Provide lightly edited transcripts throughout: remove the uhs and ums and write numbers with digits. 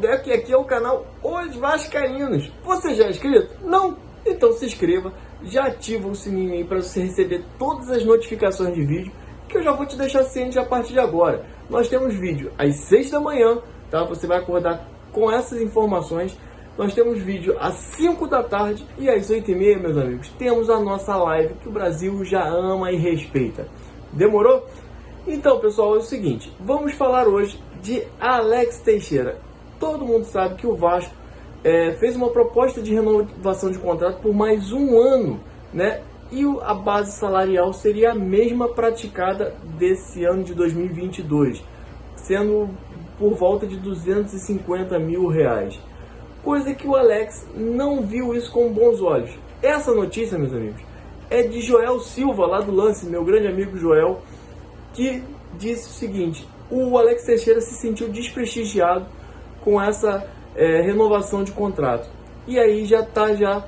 Veco e aqui é o canal Os Vascaínos. Você já é inscrito? Não? Então se inscreva, já ativa o sininho aí para você receber todas as notificações de vídeo, que eu já vou te deixar ciente a partir de agora. Nós temos vídeo às 6 da manhã, tá? Você vai acordar com essas informações. Nós temos vídeo às 5 da tarde e às 8h30, meus amigos, temos a nossa live que o Brasil já ama e respeita. Demorou? Então, pessoal, é o seguinte, vamos falar hoje de Alex Teixeira. Todo mundo sabe que o Vasco fez uma proposta de renovação de contrato por mais um ano, né? E a base salarial seria a mesma praticada desse ano de 2022, sendo por volta de R$250 mil. Coisa que o Alex não viu isso com bons olhos. Essa notícia, meus amigos, é de Joel Silva, lá do Lance, meu grande amigo Joel, que disse o seguinte: o Alex Teixeira se sentiu desprestigiado com essa renovação de contrato. E aí já está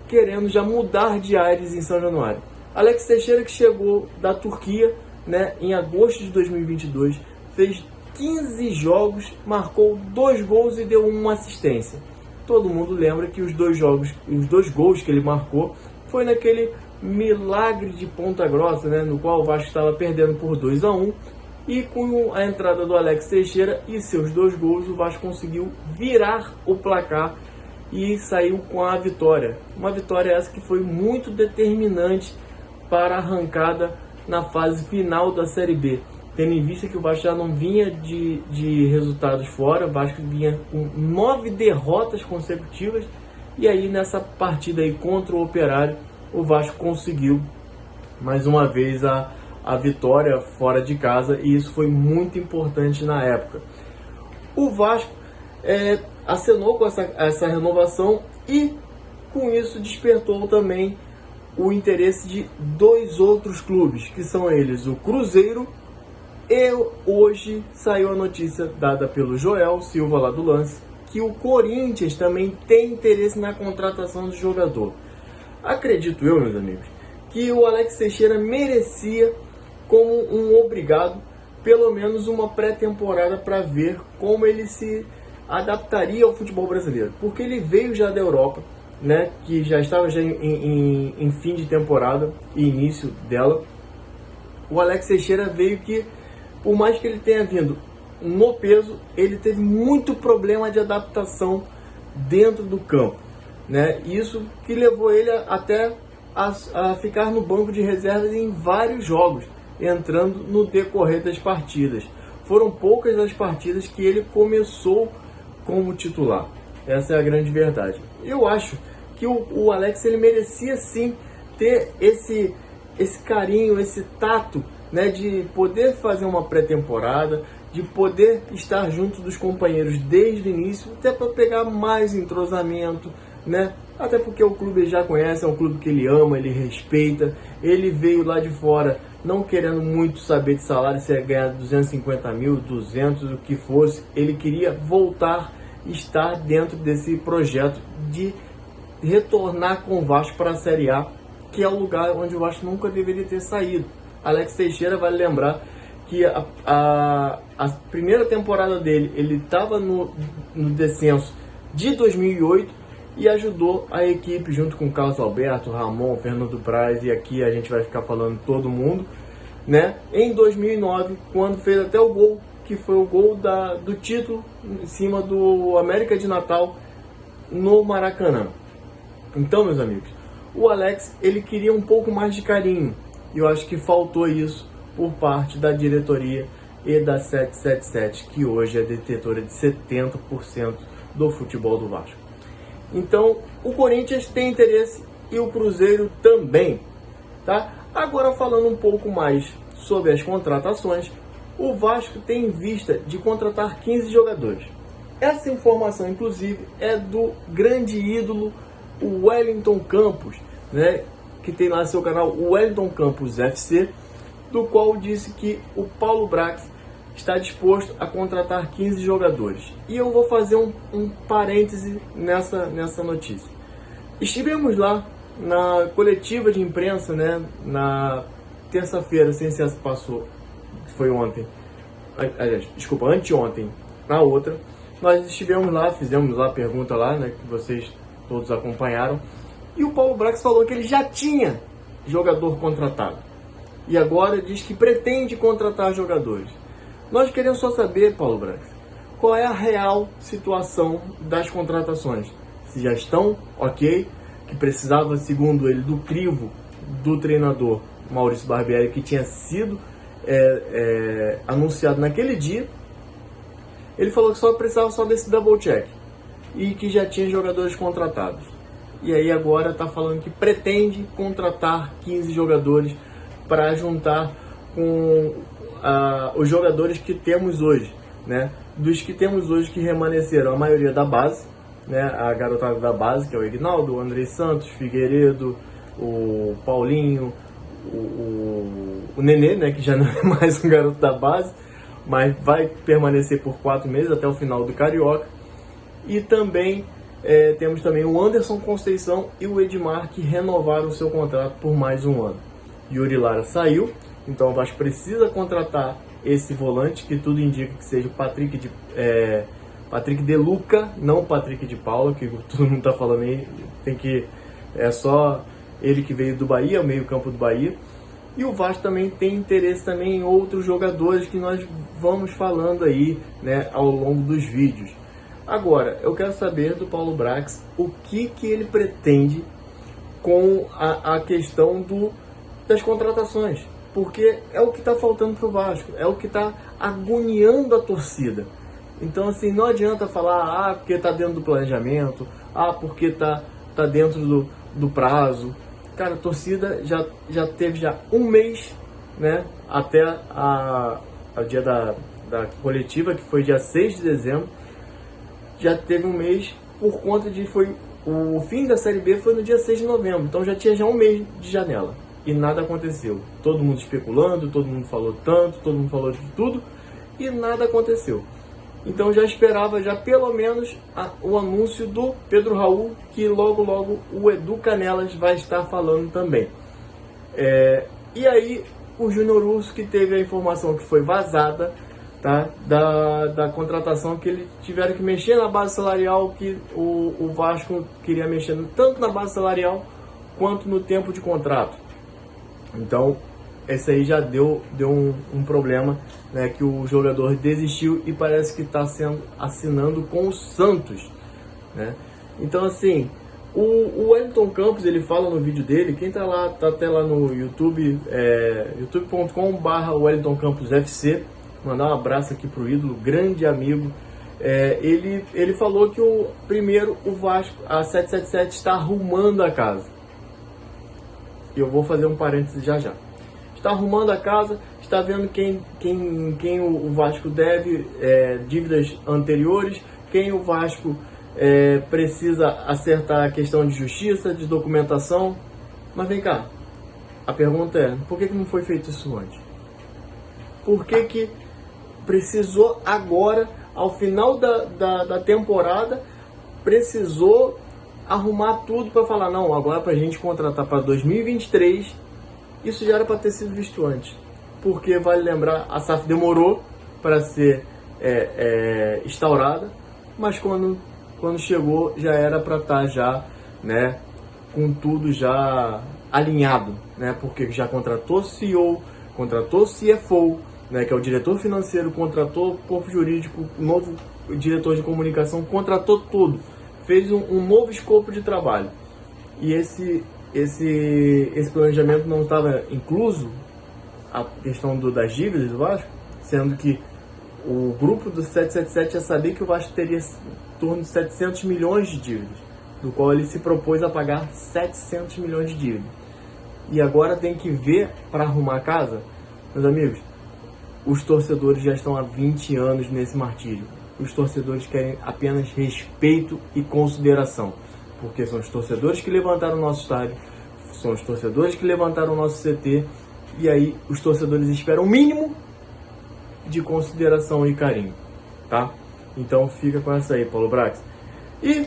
querendo mudar de ares em São Januário. Alex Teixeira, que chegou da Turquia, né, em agosto de 2022, fez 15 jogos, marcou 2 gols e deu uma assistência. Todo mundo lembra que os dois gols que ele marcou foi naquele milagre de Ponta Grossa, né, no qual o Vasco estava perdendo por 2-1, e com a entrada do Alex Teixeira e seus 2 gols, o Vasco conseguiu virar o placar e saiu com a vitória. Uma vitória essa que foi muito determinante para a arrancada na fase final da Série B, tendo em vista que o Vasco já não vinha de resultados fora. O Vasco vinha com 9 derrotas consecutivas, e aí nessa partida aí contra o Operário, o Vasco conseguiu mais uma vez a vitória fora de casa, e isso foi muito importante na época. O Vasco acenou com essa renovação, e com isso despertou também o interesse de 2 outros clubes, que são eles o Cruzeiro, e hoje saiu a notícia dada pelo Joel Silva, lá do Lance, que o Corinthians também tem interesse na contratação do jogador. Acredito eu, meus amigos, que o Alex Teixeira merecia, como um obrigado, pelo menos uma pré-temporada para ver como ele se adaptaria ao futebol brasileiro, porque ele veio já da Europa, né, que já estava em fim de temporada e início dela. O Alex Teixeira veio que, por mais que ele tenha vindo no peso, ele teve muito problema de adaptação dentro do campo, né? Isso que levou ele até a ficar no banco de reservas em vários jogos, entrando no decorrer das partidas. Foram poucas as partidas que ele começou como titular. Essa é a grande verdade. Eu acho que o Alex, ele merecia sim ter esse carinho, esse tato, né, de poder fazer uma pré-temporada, de poder estar junto dos companheiros desde o início, até para pegar mais entrosamento, né? Até porque o clube ele já conhece, é um clube que ele ama, ele respeita. Ele veio lá de fora não querendo muito saber de salário, se ia ganhar 250 mil, 200, o que fosse. Ele queria voltar e estar dentro desse projeto de retornar com o Vasco para a Série A, que é o lugar onde o Vasco nunca deveria ter saído. Alex Teixeira, vale lembrar que a primeira temporada dele, ele estava no descenso de 2008 e ajudou a equipe junto com Carlos Alberto, Ramon, Fernando Praz, e aqui a gente vai ficar falando todo mundo, né? Em 2009, quando fez até o gol, que foi o gol do título em cima do América de Natal no Maracanã. Então, meus amigos, o Alex, ele queria um pouco mais de carinho, e eu acho que faltou isso por parte da diretoria e da 777, que hoje é detentora de 70% do futebol do Vasco. Então, o Corinthians tem interesse e o Cruzeiro também, tá? Agora, falando um pouco mais sobre as contratações, o Vasco tem em vista de contratar 15 jogadores. Essa informação, inclusive, é do grande ídolo, o Wellington Campos, né, que tem lá seu canal, o Wellington Campos FC, do qual disse que o Paulo Brax está disposto a contratar 15 jogadores. E eu vou fazer um parêntese nessa notícia. Estivemos lá na coletiva de imprensa, né, na terça-feira, sem se passou, foi ontem, aliás, desculpa, anteontem, na outra, nós estivemos lá, fizemos lá a pergunta lá, né, que vocês todos acompanharam, e o Paulo Brax falou que ele já tinha jogador contratado. E agora diz que pretende contratar jogadores. Nós queremos só saber, Paulo Brax, qual é a real situação das contratações. Se já estão ok, que precisava, segundo ele, do crivo do treinador Maurício Barbieri, que tinha sido anunciado naquele dia. Ele falou que só precisava só desse double check e que já tinha jogadores contratados. E aí agora está falando que pretende contratar 15 jogadores para juntar com os jogadores que temos hoje, né? Dos que temos hoje que remanesceram a maioria da base, né? A garotada da base, que é o Ignaldo, o Andrei Santos, Figueiredo, o Paulinho, o Nenê, né? Que já não é mais um garoto da base, mas vai permanecer por 4 meses até o final do Carioca. E também temos também o Anderson Conceição e o Edmar, que renovaram o seu contrato por mais um ano. Yuri Lara saiu, então o Vasco precisa contratar esse volante, que tudo indica que seja o Patrick de Luca, não Patrick de Paula, que todo mundo está falando aí, é só ele que veio do Bahia, o meio campo do Bahia. E o Vasco também tem interesse também em outros jogadores que nós vamos falando aí, né, ao longo dos vídeos. Agora, eu quero saber do Paulo Brax o que ele pretende com a questão das contratações, porque é o que está faltando para o Vasco, é o que está agoniando a torcida. Então, assim, não adianta falar, porque está dentro do planejamento, porque está dentro do prazo. Cara, a torcida já teve um mês, né, até o dia da coletiva, que foi dia 6 de dezembro, já teve um mês por conta o fim da Série B foi no dia 6 de novembro, então já tinha um mês de janela e nada aconteceu. Todo mundo especulando, todo mundo falou tanto, todo mundo falou de tudo e nada aconteceu. Então já esperava pelo menos o anúncio do Pedro Raul, que logo o Edu Canelas vai estar falando também. E aí o Júnior Urso, que teve a informação que foi vazada, tá, da contratação, que eles tiveram que mexer na base salarial, que o Vasco queria mexer tanto na base salarial quanto no tempo de contrato. Então esse aí já deu um problema, né, que o jogador desistiu e parece que está assinando com o Santos, né? Então, assim, o Wellington Campos, ele fala no vídeo dele, quem tá lá, tá até lá no YouTube, youtube.com/WellingtonCamposFC, mandar um abraço aqui pro ídolo, grande amigo. Ele falou que primeiro o Vasco, a 777 está arrumando a casa. E eu vou fazer um parênteses já. Está arrumando a casa, está vendo quem o Vasco deve, dívidas anteriores, quem o Vasco precisa acertar a questão de justiça, de documentação. Mas vem cá, a pergunta é, por que não foi feito isso antes? Por que precisou agora, ao final da temporada, precisou arrumar tudo para falar, não, agora para a gente contratar para 2023... Isso já era para ter sido visto antes, porque vale lembrar, a SAF demorou para ser instaurada, mas quando chegou já era para estar né, com tudo já alinhado, né, porque já contratou CEO, contratou CFO, né, que é o diretor financeiro, contratou corpo jurídico, novo diretor de comunicação, contratou tudo, fez um novo escopo de trabalho. E esse planejamento não estava incluso a questão das dívidas do Vasco, sendo que o grupo do 777 já sabia que o Vasco teria em torno de 700 milhões de dívidas, do qual ele se propôs a pagar 700 milhões de dívidas. E agora tem que ver para arrumar a casa. Meus amigos, os torcedores já estão há 20 anos nesse martírio. Os torcedores querem apenas respeito e consideração, porque são os torcedores que levantaram o nosso estádio, são os torcedores que levantaram o nosso CT, e aí os torcedores esperam o mínimo de consideração e carinho, tá? Então fica com essa aí, Paulo Brax. E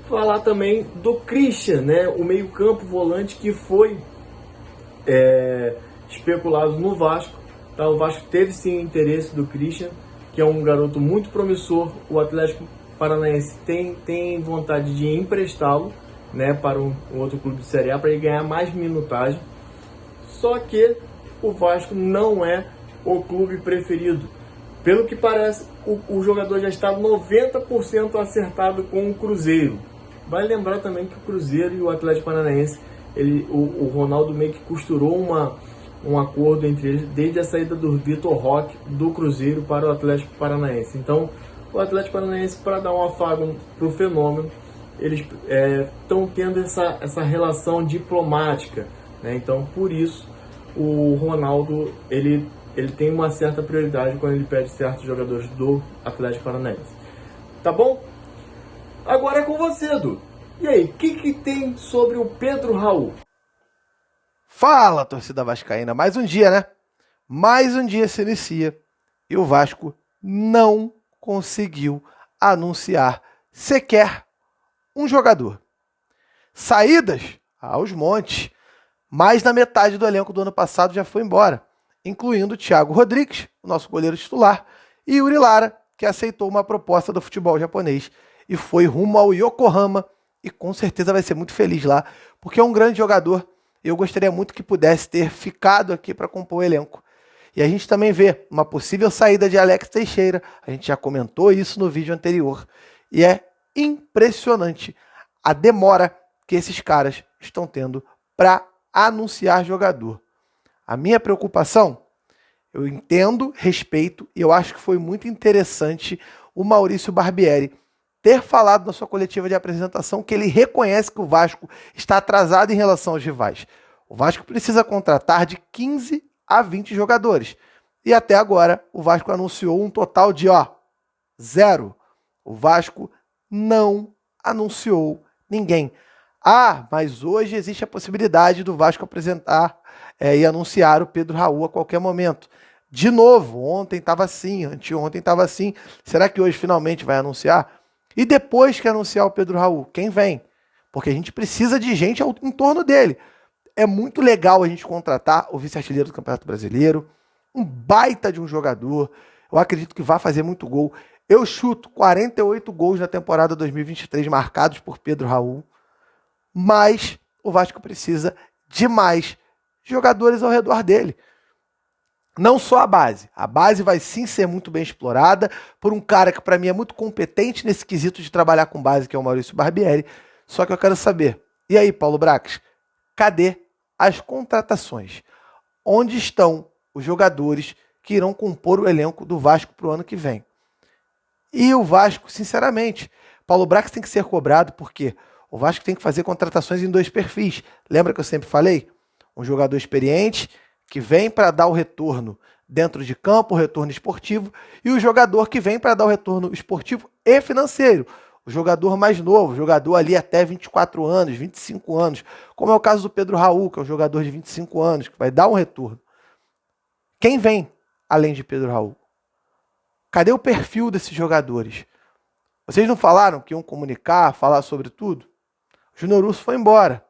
falar também do Christian, né? O meio-campo volante que foi especulado no Vasco, tá? O Vasco teve sim interesse do Christian, que é um garoto muito promissor. O Atlético Paranaense tem vontade de emprestá-lo, né, para um outro clube de Série A, para ele ganhar mais minutagem. Só que o Vasco não é o clube preferido. Pelo que parece, o jogador já está 90% acertado com o Cruzeiro. Vale lembrar também que o Cruzeiro e o Atlético Paranaense, o Ronaldo meio que costurou um acordo entre eles desde a saída do Vitor Roque do Cruzeiro para o Atlético Paranaense. Então, o Atlético Paranaense, para dar um afago para o fenômeno, eles estão tendo essa relação diplomática, né? Então, por isso, o Ronaldo ele tem uma certa prioridade quando ele pede certos jogadores do Atlético Paranaense. Tá bom? Agora é com você, Edu. E aí, o que tem sobre o Pedro Raul? Fala, torcida vascaína. Mais um dia, né? Mais um dia se inicia e o Vasco não conseguiu anunciar sequer um jogador. Saídas aos montes. Mais da metade do elenco do ano passado já foi embora, incluindo o Thiago Rodrigues, o nosso goleiro titular, e Yuri Lara, que aceitou uma proposta do futebol japonês e foi rumo ao Yokohama, e com certeza vai ser muito feliz lá, porque é um grande jogador. Eu gostaria muito que pudesse ter ficado aqui para compor o elenco. E a gente também vê uma possível saída de Alex Teixeira, a gente já comentou isso no vídeo anterior, e é impressionante a demora que esses caras estão tendo para anunciar jogador. A minha preocupação, eu entendo, respeito, e eu acho que foi muito interessante o Maurício Barbieri ter falado na sua coletiva de apresentação que ele reconhece que o Vasco está atrasado em relação aos rivais. O Vasco precisa contratar de 15 a 20 jogadores. E até agora o Vasco anunciou um total de 0. O Vasco não anunciou ninguém. Mas hoje existe a possibilidade do Vasco apresentar e anunciar o Pedro Raul a qualquer momento. De novo, ontem estava assim, anteontem estava assim. Será que hoje finalmente vai anunciar? E depois que anunciar o Pedro Raul, quem vem? Porque a gente precisa de gente em torno dele. É muito legal a gente contratar o vice-artilheiro do Campeonato Brasileiro, um baita de um jogador. Eu acredito que vai fazer muito gol. Eu chuto 48 gols na temporada 2023 marcados por Pedro Raul. Mas o Vasco precisa de mais jogadores ao redor dele. Não só a base. A base vai sim ser muito bem explorada por um cara que para mim é muito competente nesse quesito de trabalhar com base, que é o Maurício Barbieri. Só que eu quero saber, e aí, Paulo Brax, cadê as contratações? Onde estão os jogadores que irão compor o elenco do Vasco para o ano que vem? E o Vasco, sinceramente, Paulo Brax tem que ser cobrado porque o Vasco tem que fazer contratações em 2 perfis. Lembra que eu sempre falei? Um jogador experiente que vem para dar o retorno dentro de campo, o retorno esportivo, e o jogador que vem para dar o retorno esportivo e financeiro. O jogador mais novo, o jogador ali até 24 anos, 25 anos, como é o caso do Pedro Raul, que é um jogador de 25 anos, que vai dar um retorno. Quem vem além de Pedro Raul? Cadê o perfil desses jogadores? Vocês não falaram que iam comunicar, falar sobre tudo? O Júnior Urso foi embora.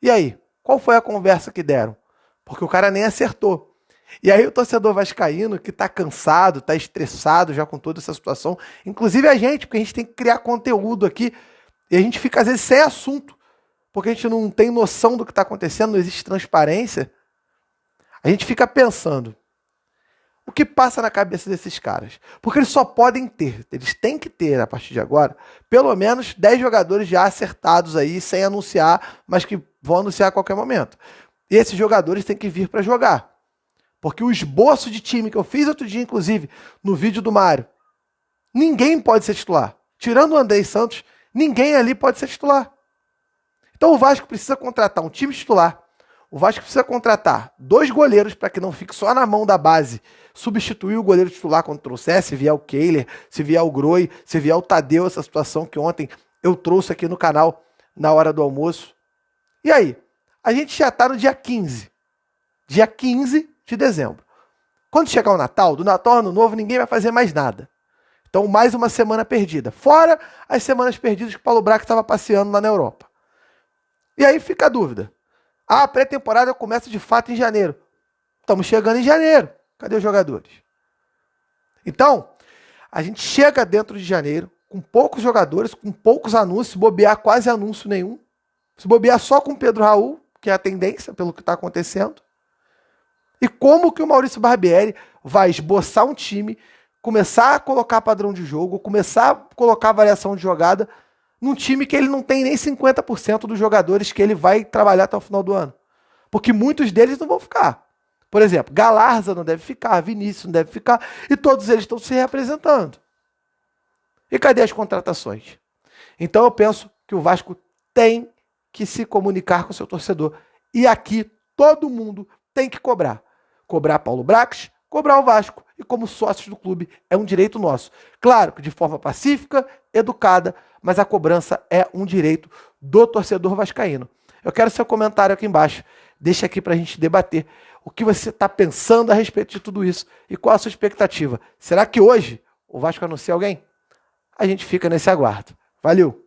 E aí? Qual foi a conversa que deram? Porque o cara nem acertou. E aí o torcedor vascaíno que tá cansado, tá estressado já com toda essa situação, inclusive a gente, porque a gente tem que criar conteúdo aqui, e a gente fica às vezes sem assunto, porque a gente não tem noção do que está acontecendo, não existe transparência. A gente fica pensando, o que passa na cabeça desses caras? Porque eles só podem ter, eles têm que ter, a partir de agora, pelo menos 10 jogadores já acertados aí, sem anunciar, mas que vão anunciar a qualquer momento. E esses jogadores têm que vir para jogar. Porque o esboço de time que eu fiz outro dia, inclusive, no vídeo do Mário, ninguém pode ser titular. Tirando o Andrei Santos, ninguém ali pode ser titular. Então o Vasco precisa contratar um time titular. O Vasco precisa contratar 2 goleiros para que não fique só na mão da base. Substituir o goleiro titular quando trouxer, se vier o Kehler, se vier o Groi, se vier o Tadeu, essa situação que ontem eu trouxe aqui no canal na hora do almoço. E aí? A gente já está no dia 15. Dia 15 de dezembro. Quando chegar o Natal, do Natal ao Ano Novo, ninguém vai fazer mais nada. Então, mais uma semana perdida. Fora as semanas perdidas que o Paulo Brax estava passeando lá na Europa. E aí fica a dúvida. A pré-temporada começa de fato em janeiro. Estamos chegando em janeiro. Cadê os jogadores? Então, A gente chega dentro de janeiro com poucos jogadores, com poucos anúncios, se bobear quase anúncio nenhum. Se bobear só com o Pedro Raul, que é a tendência pelo que está acontecendo. E como que o Maurício Barbieri vai esboçar um time, começar a colocar padrão de jogo, começar a colocar variação de jogada num time que ele não tem nem 50% dos jogadores que ele vai trabalhar até o final do ano. Porque muitos deles não vão ficar. Por exemplo, Galarza não deve ficar, Vinícius não deve ficar, e todos eles estão se representando. E cadê as contratações? Então eu penso que o Vasco tem que se comunicar com o seu torcedor. E aqui todo mundo tem que cobrar. Cobrar Paulo Brax, cobrar o Vasco. E como sócios do clube, é um direito nosso. Claro que de forma pacífica, educada, mas a cobrança é um direito do torcedor vascaíno. Eu quero seu comentário aqui embaixo. Deixa aqui para a gente debater o que você está pensando a respeito de tudo isso e qual a sua expectativa. Será que hoje o Vasco anuncia alguém? A gente fica nesse aguardo. Valeu!